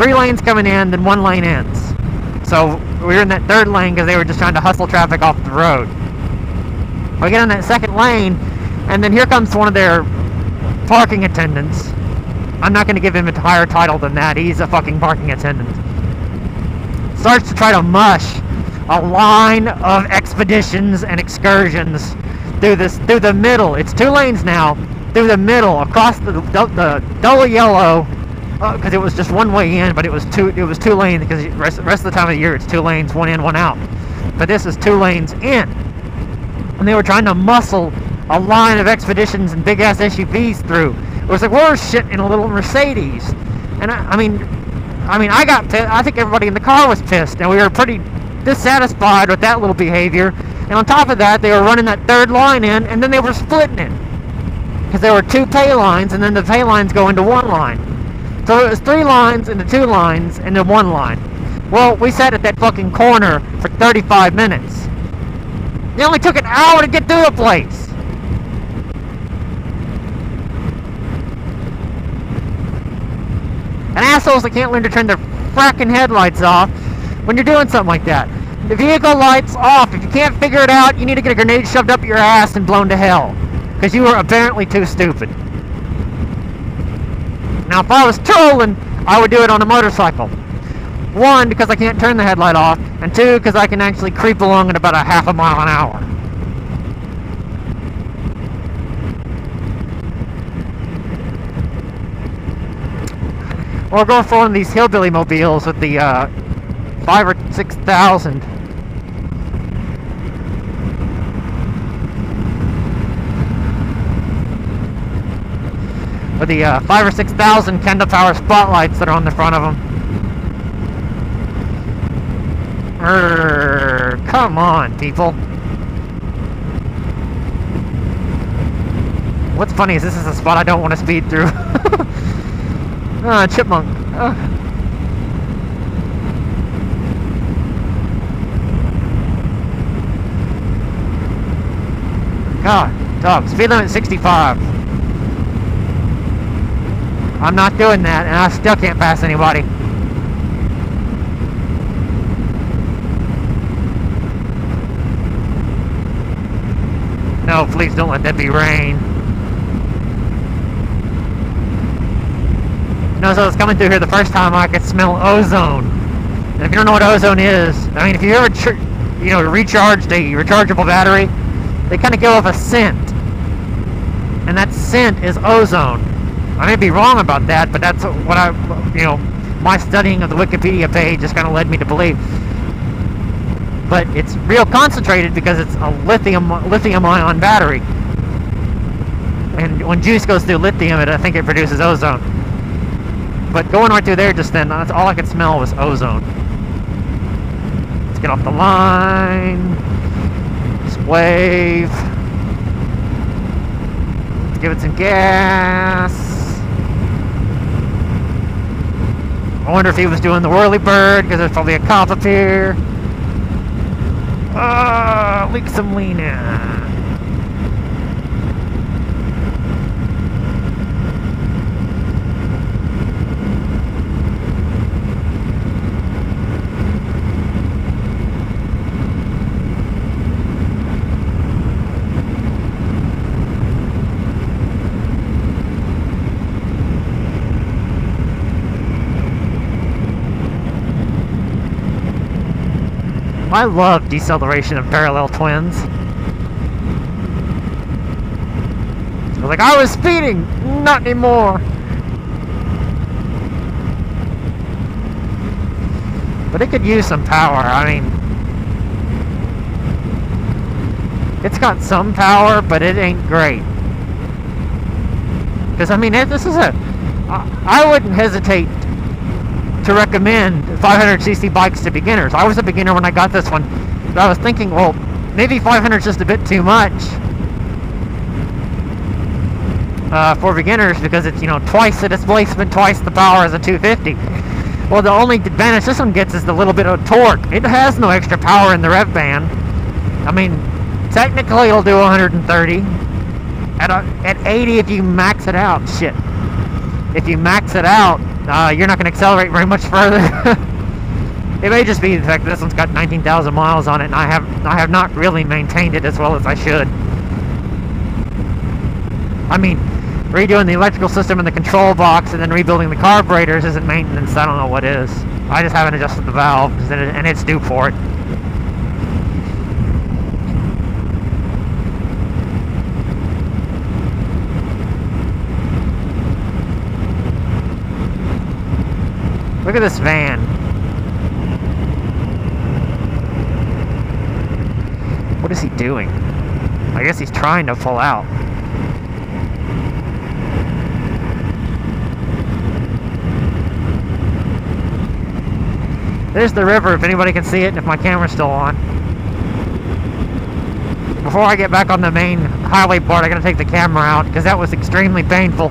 3 lanes coming in, then 1 lane ends. So we were in that 3rd lane because they were just trying to hustle traffic off the road. We get in that 2nd lane, and then here comes one of their parking attendants. I'm not going to give him a higher title than that. He's a fucking parking attendant. Starts to try to mush a line of expeditions and excursions through the middle. It's 2 lanes now. Through the middle, across the double yellow, because it was just 1 way in, but it was 2 lanes, because the rest of the time of the year it's 2 lanes, 1 in, 1 out. But this is 2 lanes in. And they were trying to muscle a line of expeditions and big ass SUVs through. It was like, we're shit in a little Mercedes. And I mean, I got pissed. I think everybody in the car was pissed, and we were pretty dissatisfied with that little behavior. And on top of that, they were running that 3rd line in, and then they were splitting it. Because there were 2 pay lines, and then the pay lines go into 1 line. So it was 3 lines into 2 lines into 1 line. Well, we sat at that fucking corner for 35 minutes. It only took an hour to get through the place. And assholes that can't learn to turn their fracking headlights off when you're doing something like that. The vehicle light's off. If you can't figure it out, you need to get a grenade shoved up your ass and blown to hell. Because you were apparently too stupid. Now, if I was trolling, I would do it on a motorcycle. 1, because I can't turn the headlight off, and 2, because I can actually creep along at about a half a mile an hour. Or go for one of these hillbilly mobiles with the 5,000 or 6,000. With the 5,000 or 6,000 Kendall Power spotlights that are on the front of them. Come on, people. What's funny is this is a spot I don't want to speed through. Chipmunk. God, dog. Speed limit 65. I'm not doing that, and I still can't pass anybody. No, please don't let that be rain. You know, as I was coming through here the first time, I could smell ozone. And if you don't know what ozone is, I mean, if you ever, recharged a rechargeable battery, they kind of give off a scent. And that scent is ozone. I may be wrong about that, but that's what my studying of the Wikipedia page just kind of led me to believe. But it's real concentrated because it's a lithium-ion battery. And when juice goes through lithium, I think it produces ozone. But going right through there just then, that's all I could smell was ozone. Let's get off the line. Just wave. Let's give it some gas. I wonder if he was doing the whirly bird, because there's probably a cop up here. Leak some lean in. I love deceleration of parallel twins. I was like, I was speeding! Not anymore! But it could use some power. I mean, it's got some power, but it ain't great. Because, I mean, this is I wouldn't hesitate to recommend 500cc bikes to beginners. I was a beginner when I got this one, but I was thinking, well, maybe 500 is just a bit too much for beginners, because it's, twice the displacement, twice the power as a 250. Well, the only advantage this one gets is the little bit of torque. It has no extra power in the rev band. I mean, technically it'll do 130. At 80 if you max it out. Shit. If you max it out, you're not going to accelerate very much further. It may just be the fact that this one's got 19,000 miles on it, and I have not really maintained it as well as I should. I mean, redoing the electrical system in the control box and then rebuilding the carburetors isn't maintenance. I don't know what is. I just haven't adjusted the valves, and it's due for it. Look at this van. What is he doing? I guess he's trying to pull out. There's the river, if anybody can see it, and if my camera's still on. Before I get back on the main highway part, I gotta take the camera out, because that was extremely painful.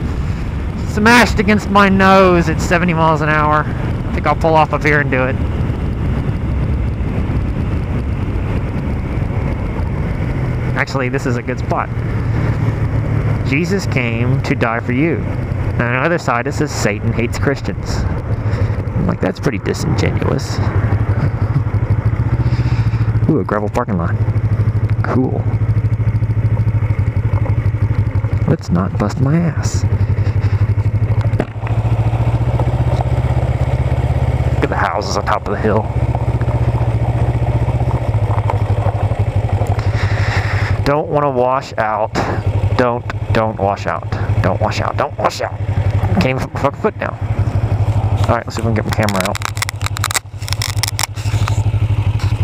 Smashed against my nose at 70 miles an hour. I think I'll pull off up here and do it. Actually, this is a good spot. Jesus came to die for you. And on the other side it says Satan hates Christians. I'm like, that's pretty disingenuous. Ooh, a gravel parking lot. Cool. Let's not bust my ass. Look at the houses on top of the hill. Don't want to wash out. Don't wash out. Don't wash out. Don't wash out. Can't even put my fucking foot down. Alright, let's see if we can get my camera out.